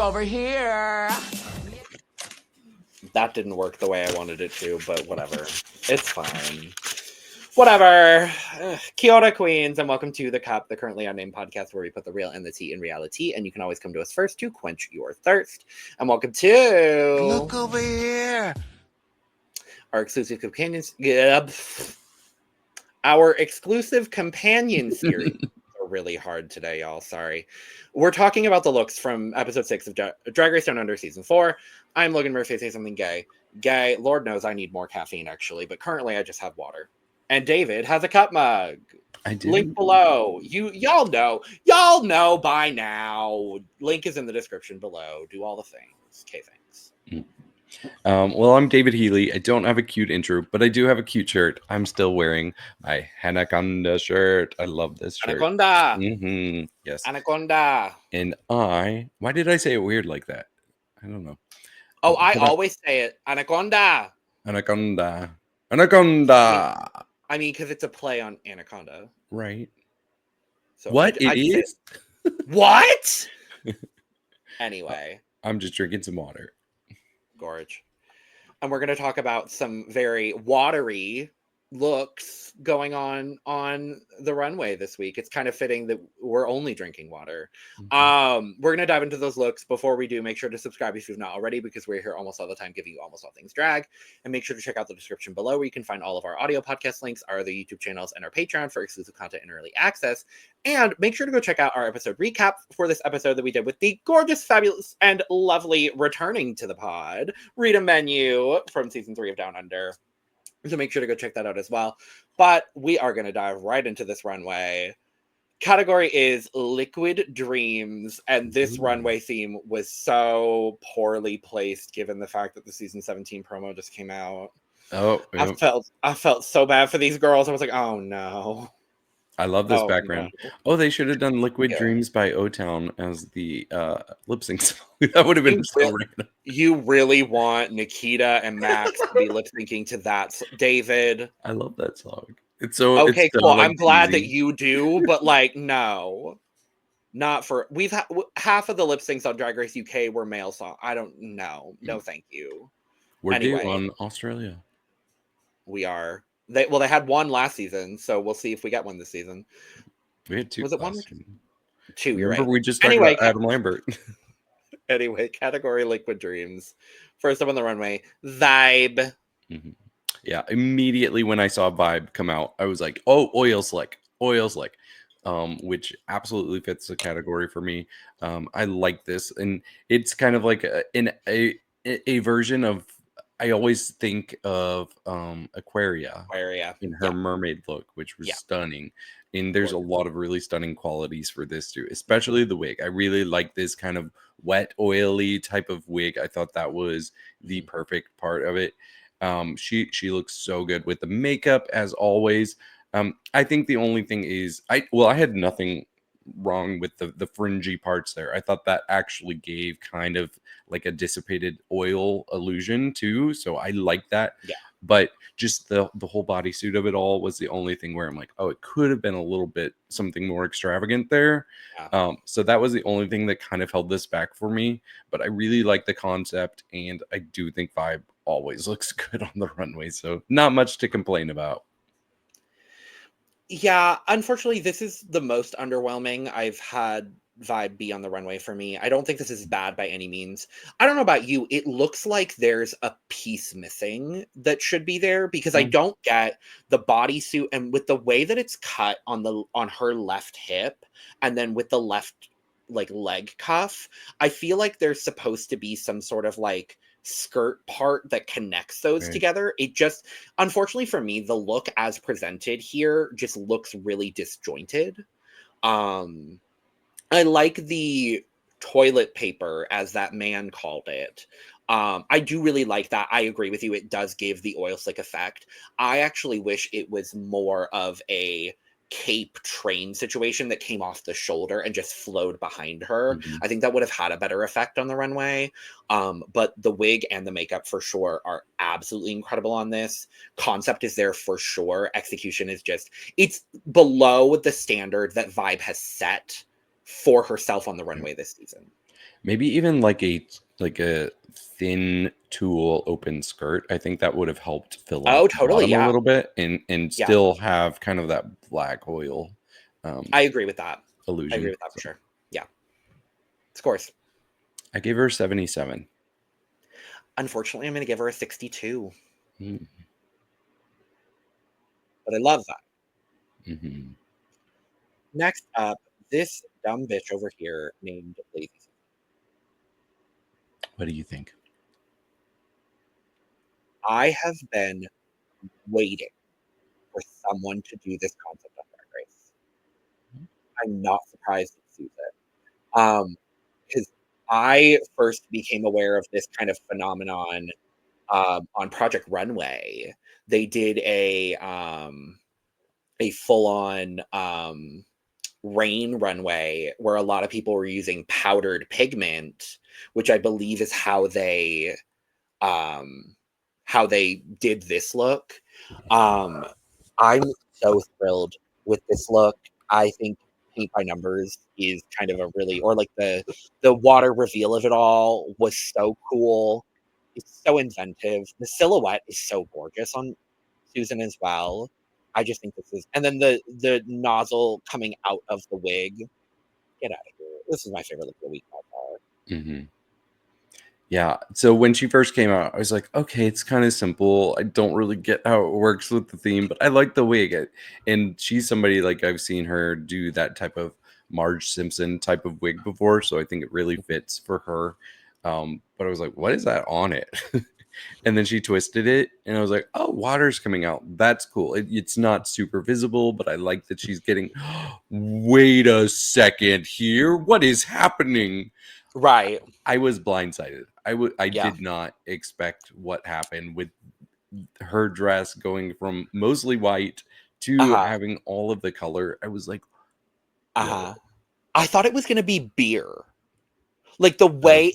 over here. That didn't work the way I wanted it to, but whatever. It's fine. Whatever. Kia ora, queens, and welcome to The Cup, the Currently Unnamed Podcast, where we put the real and the tea in reality, and you can always come to us first to quench your thirst. And welcome to... Look over here. Our exclusive companions... Our exclusive companion series. Are really hard today, y'all. Sorry. We're talking about the looks from episode 6 of Drag Race Down Under season 4. I'm Logan Murphy. Say something gay. Gay. Lord knows I need more caffeine, actually, but currently I just have water. And David has a cup mug. I do. Link below. Y'all know. Y'all know by now. Link is in the description below. Do all the things. Okay, thanks. Well, I'm David Healy. I don't have a cute intro, but I do have a cute shirt. I'm still wearing my Anaconda shirt. I love this shirt. Anaconda. Mm-hmm. Yes. Anaconda. And why did I say it weird like that? I don't know. Oh, I always say it. Anaconda. Anaconda. Anaconda. I mean, because it's a play on Anaconda. Right. So what? It is? What? Anyway. I'm just drinking some water. Gorge. And we're going to talk about some very watery looks going on the runway this week. It's kind of fitting that we're only drinking water. Mm-hmm. We're going to dive into those looks. Before we do, make sure to subscribe if you've not already, because we're here almost all the time giving you almost all things drag. And make sure to check out the description below where you can find all of our audio podcast links, our other YouTube channels, and our Patreon for exclusive content and early access. And make sure to go check out our episode recap for this episode that we did with the gorgeous, fabulous, and lovely returning to the pod, Rita Menu from season 3 of Down Under. So make sure to go check that out as well. But we are going to dive right into this runway. Category is Liquid Dreams. And this runway theme was so poorly placed given the fact that the season 17 promo just came out. Oh, yeah. I felt so bad for these girls. I was like, oh no. I love this background. No. Oh, they should have done Liquid Dreams by O-Town as the lip sync song. That would have been so random. You really want Nikita and Max to be lip syncing to that, David? I love that song. It's so okay. It's so, cool. like, I'm glad cheesy. that you do, but like, no, not for. We've had half of the lip syncs on Drag Race UK were male song. I don't know. No, thank you. We're anyway, due on Australia. We are. They had one last season, so we'll see if we get one this season. We had 2. Was it one? 2. You're Remember, right. we just talked about Adam Lambert. Anyway, category Liquid Dreams. First up on the runway, Vybe. Mm-hmm. Yeah, immediately when I saw Vybe come out, I was like, "Oh, oil slick," which absolutely fits the category for me. I like this, and it's kind of like a version of. I always think of Aquaria in her mermaid look, which was stunning. And there's a lot of really stunning qualities for this too, especially the wig. I really like this kind of wet, oily type of wig. I thought that was the perfect part of it. She looks so good with the makeup as always. I think the only thing is I had nothing wrong with the fringy parts there. I thought that actually gave kind of like a dissipated oil illusion too, so I like that. But just the whole bodysuit of it all was the only thing where I'm like, oh, it could have been a little bit something more extravagant there. So that was the only thing that kind of held this back for me, but I really like the concept, and I do think Vybe always looks good on the runway, so not much to complain about. Yeah, unfortunately, this is the most underwhelming I've had Vybe be on the runway for me. I don't think this is bad by any means. I don't know about you. It looks like there's a piece missing that should be there, because I don't get the bodysuit, and with the way that it's cut on her left hip and then with the left like leg cuff, I feel like there's supposed to be some sort of like skirt part that connects those together. It just, unfortunately for me, the look as presented here just looks really disjointed. I like the toilet paper, as that man called it. I do really like that. I agree with you. It does give the oil slick effect. I actually wish it was more of a cape train situation that came off the shoulder and just flowed behind her. I think that would have had a better effect on the runway. But the wig and the makeup for sure are absolutely incredible on this. Concept is there for sure. Execution is just, it's below the standard that Vybe has set for herself on the runway this season. Maybe even like a thin tulle open skirt. I think that would have helped fill Oh, out the totally. bottom a Yeah. little bit and Yeah. still have kind of that black oil I agree with that. I agree illusion. with that for So sure. Yeah. Scores. I gave her 77. Unfortunately, I'm going to give her a 62. Mm, But I love that. mhm. Next up, this dumb bitch over here named Lazy Susan. What do you think? I have been waiting for someone to do this concept on Drag Race. I'm not surprised it's Susan. Because I first became aware of this kind of phenomenon on Project Runway. They did a full on rain runway where a lot of people were using powdered pigment, which I believe is um how they did this look. Um I'm so thrilled with this look. I think Paint by Numbers is kind of a really, or like the water reveal of it all was so cool. It's so inventive. The silhouette is so gorgeous on Susan as well. I just think this is, and then the nozzle coming out of the wig. Get out of here. This is my favorite look of the week by far. Mhm. Yeah. So when she first came out, I was like, okay, it's kind of simple. I don't really get how it works with the theme, but I like the wig. And she's somebody like I've seen her do that type of Marge Simpson type of wig before. So I think it really fits for her. But I was like, what is that on it? And then she twisted it, and I was like, oh, water's coming out. That's cool. It's not super visible, but I like that she's getting, wait a second here. What is happening? Right. I was blindsided. I Yeah. did not expect what happened with her dress going from mostly white to Uh-huh. having all of the color. I was like, whoa. Uh-huh. I thought it was gonna be beer. Like the Uh, way,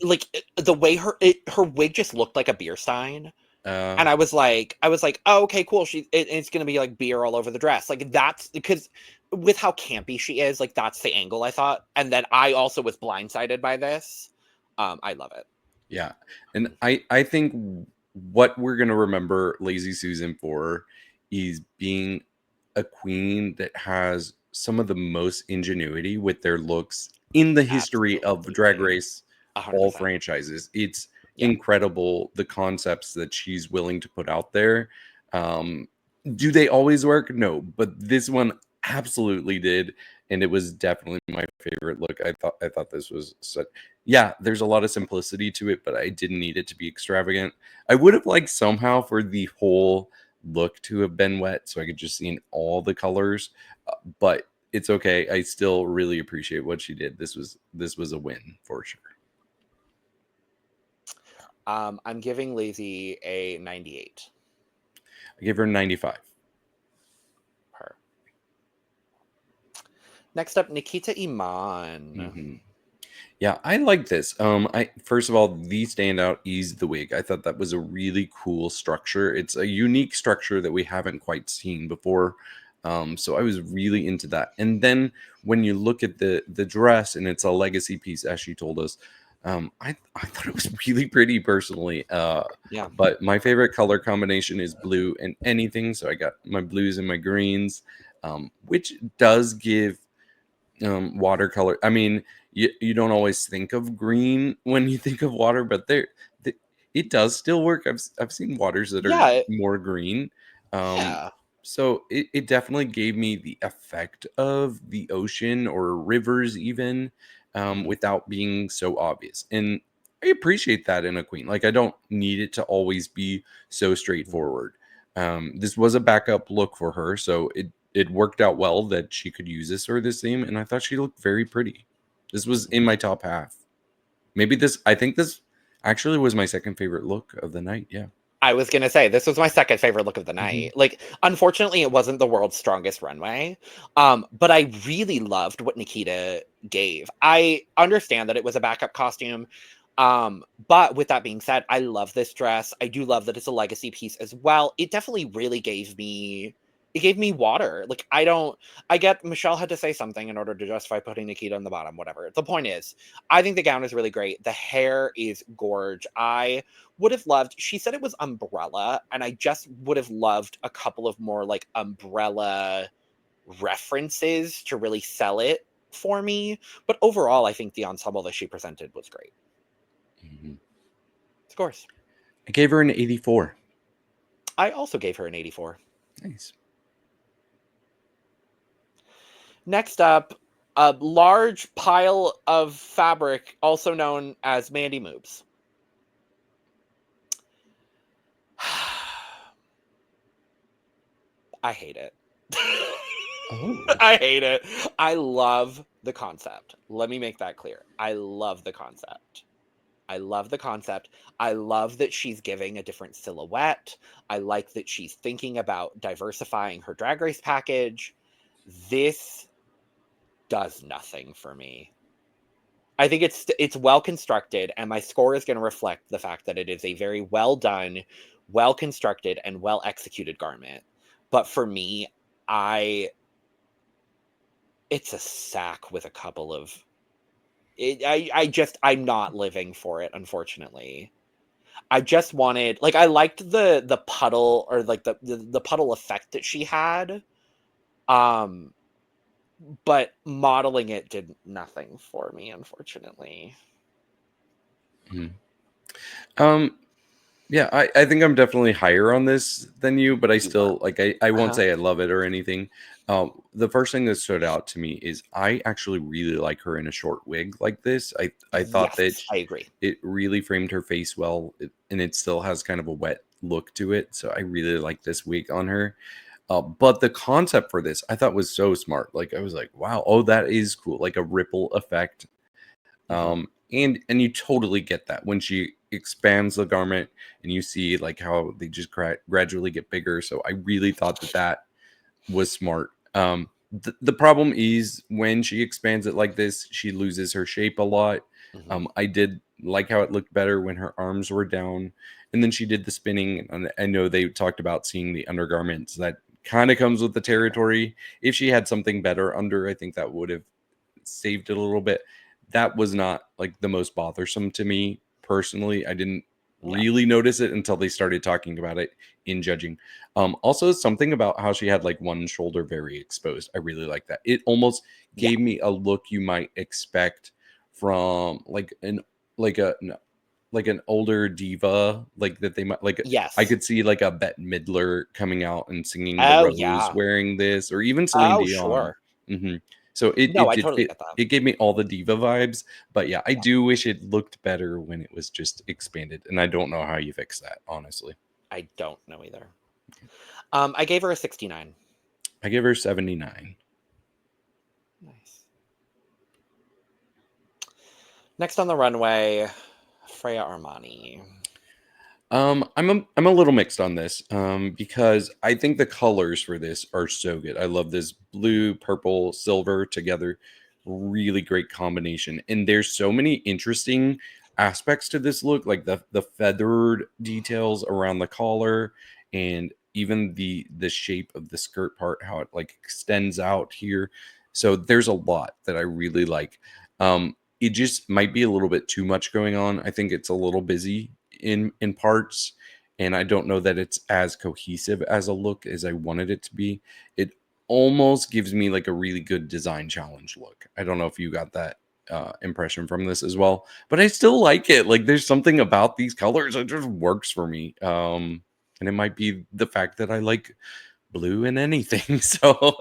the way her wig just looked like a beer stein. uh, And I was like, oh, okay, cool. It's gonna be like beer all over the dress. Like that's because with how campy she is, like that's the angle I thought. And then I also was blindsided by this. I love it. yeah. And I think what we're gonna remember Lazy Susan for is being a queen that has some of the most ingenuity with their looks in the history of Drag Absolutely. Race, all 100%. franchises. It's Yeah. incredible the concepts that she's willing to put out there. Um, do they always work? No, but this one absolutely did, and it was definitely my favorite look. I thought this was such, yeah, there's a lot of simplicity to it, but I didn't need it to be extravagant. I would have liked somehow for the whole look to have been wet so I could just see in all the colors, but it's okay. I still really appreciate what she did. This was a win for sure. I'm giving Lazy a 98. I give her 95. Per. Next up, Nikita Iman. Hmm. Yeah, I like this. I first of all, the standout is the wig. I thought that was a really cool structure. It's a unique structure that we haven't quite seen before. So I was really into that. And then when you look at the dress, and it's a legacy piece, as she told us, I thought it was really pretty personally. Yeah. But my favorite color combination is blue and anything. So I got my blues and my greens, which does give watercolor. I mean, you don't always think of green when you think of water, but it does still work. I've seen waters that are Yeah. more green. Um, Yeah. so it definitely gave me the effect of the ocean or rivers even, Mhm. without being so obvious. And I appreciate that in a queen. Like I don't need it to always be so straightforward. This was a backup look for her, so it worked out well that she could use this for this theme, and I thought she looked very pretty. This was in my top half. I think this actually was my second favorite look of the night. Yeah. I was gonna say this was my second favorite look of the Mhm. night. Like, unfortunately, it wasn't the world's strongest runway, but I really loved what Nikita gave. I understand that it was a backup costume, but with that being said, I love this dress. I do love that it's a legacy piece as well. It definitely really gave me it gave me water. Like, I get Michelle had to say something in order to justify putting Nikita on the bottom, whatever. The point is, I think the gown is really great. The hair is gorge. I would have loved, she said it was umbrella, and I just would have loved a couple of more like umbrella references to really sell it for me. But overall, I think the ensemble that she presented was great. Mm-hmm. Scores. I gave her an 84. I also gave her an 84. Nice. Next up, a large pile of fabric, also known as Mandy Moobs. I hate it. Oh. I hate it. I love the concept. Let me make that clear. I love the concept. I love the concept. I love that she's giving a different silhouette. I like that she's thinking about diversifying her Drag Race package. This does nothing for me. I think it's well constructed, and my score is going to reflect the fact that it is a very well done, well constructed, and well executed garment. But for me, it's a sack with a couple of I'm not living for it, unfortunately. I just wanted, like, I liked the puddle, or like the puddle effect that she had. But modeling it did nothing for me, unfortunately. Yeah, I think I'm definitely higher on this than you, but I still like I won't say I love it or anything. The first thing that stood out to me is I actually really like her in a short wig like this. I thought that I agree. it really framed her face well, and it still has kind of a wet look to it. So I really like this wig on her. But the concept for this I thought was so smart. Like I was like, wow, oh, that is cool, like a ripple effect. And you totally get that when she expands the garment and you see like how they just gradually get bigger. So I really thought that was smart. The problem is when she expands it like this, she loses her shape a lot. I did like how it looked better when her arms were down, and then she did the spinning. And I know they talked about seeing the undergarments. That kind of comes with the territory. If she had something better under, I think that would have saved it a little bit. That was not like the most bothersome to me personally. I didn't really notice it until they started talking about it in judging. Also, something about how she had like one shoulder very exposed. I really like that. It almost gave me a look you might expect from like an older diva, like that they might like. Yes, I could see like a Bette Midler coming out and singing the Rose wearing this, or even Celine Dion. Sure. So I totally get that. It gave me all the diva vibes, but yeah, I do wish it looked better when it was just expanded, and I don't know how you fix that, honestly. I don't know either. I gave her a 69. I give her 79. Nice. Next on the runway, Freya Armani. I'm a little mixed on this because I think the colors for this are so good. I love this blue, purple, silver together. Really great combination. And there's so many interesting aspects to this look, like the feathered details around the collar, and even the shape of the skirt part, how it like extends out here. So there's a lot that I really like. It just might be a little bit too much going on. I think it's a little busy in parts, and I don't know that it's as cohesive as a look as I wanted it to be. It almost gives me like a really good design challenge look. I don't know if you got that impression from this as well, but I still like it. Like there's something about these colors that just works for me. And it might be the fact that I like blue in anything. So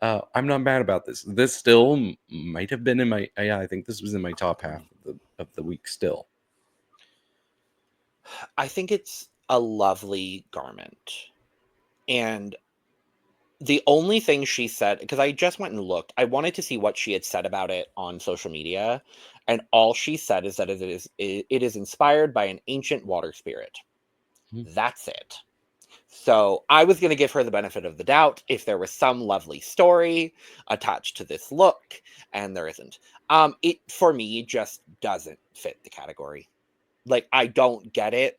I'm not mad about this. This still might have been in my, I think this was in my top half of the week still. I think it's a lovely garment. And the only thing she said, because I just went and looked, I wanted to see what she had said about it on social media. And all she said is that it is inspired by an ancient water spirit. That's it. So I was going to give her the benefit of the doubt if there was some lovely story attached to this look, and there isn't. It, for me, just doesn't fit the category. Like, I don't get it.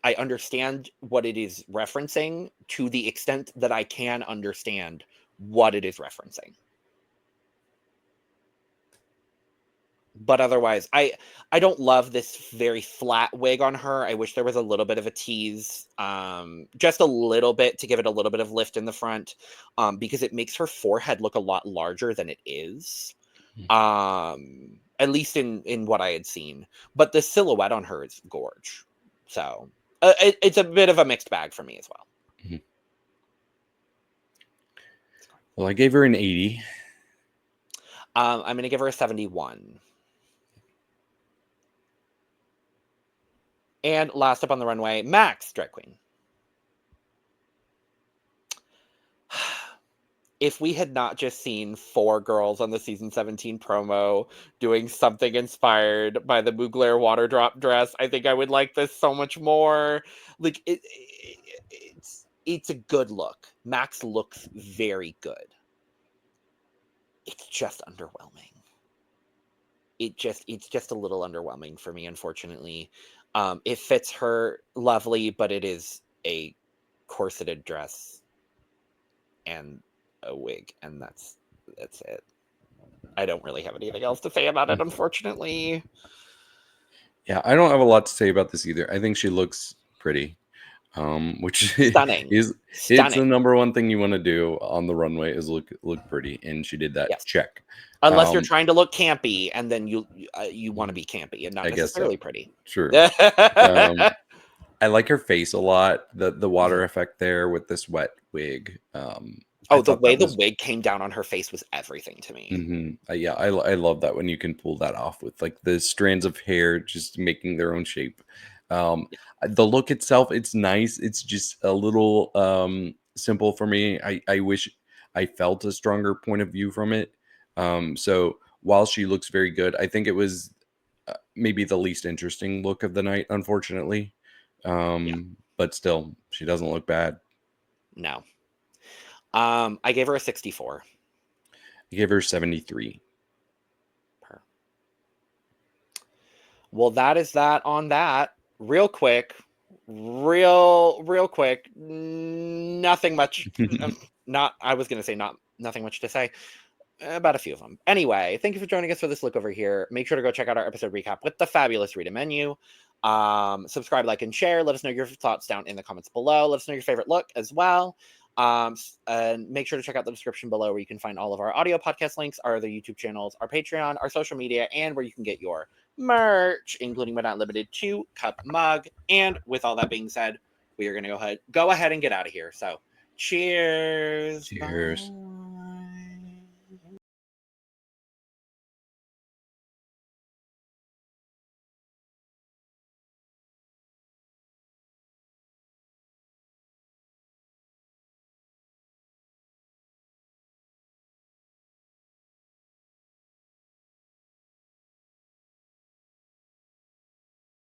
I understand what it is referencing to the extent that I can understand what it is referencing. But otherwise, I don't love this very flat wig on her. I wish there was a little bit of a tease, just a little bit to give it a little bit of lift in the front, because it makes her forehead look a lot larger than it is, at least in what I had seen. But the silhouette on her is gorge. So it's a bit of a mixed bag for me as well. Mm-hmm. Well, I gave her an 80. I'm going to give her a 71. And last up on the runway, Max, drag queen. If we had not just seen 4 girls on the season 17 promo doing something inspired by the Mugler water drop dress, I think I would like this so much more. Like it's a good look. Max looks very good. It's just underwhelming. It's just a little underwhelming for me, unfortunately. It fits her lovely, but it is a corseted dress and a wig, and that's it. I don't really have anything else to say about it, unfortunately. Yeah, I don't have a lot to say about this either. I think she looks pretty, which Stunning. is it's the number one thing you want to do on the runway is look pretty, and she did that. Yes. Check. Unless you're trying to look campy, and then you want to be campy and not necessarily pretty. True. I like her face a lot. The water effect there with this wet wig. The way the wig came down on her face was everything to me. Mm-hmm. Yeah, I love that when you can pull that off with like the strands of hair just making their own shape. The look itself, it's nice. It's just a little simple for me. I wish I felt a stronger point of view from it. So while she looks very good, I think it was maybe the least interesting look of the night, unfortunately. But still, she doesn't look bad. No. I gave her a 64. I gave her 73. Well, that is that on that. Real quick. Nothing much. Nothing much to say. About a few of them. Anyway, thank you for joining us for this look over here. Make sure to go check out our episode recap with the fabulous Rita Menu. Subscribe, like, and share. Let us know your thoughts down in the comments below. Let us know your favorite look as well. And make sure to check out the description below where you can find all of our audio podcast links, our other YouTube channels, our Patreon, our social media, and where you can get your merch, including but not limited to cup mug. And with all that being said, we are going to go ahead and get out of here. So cheers. Cheers. Bye.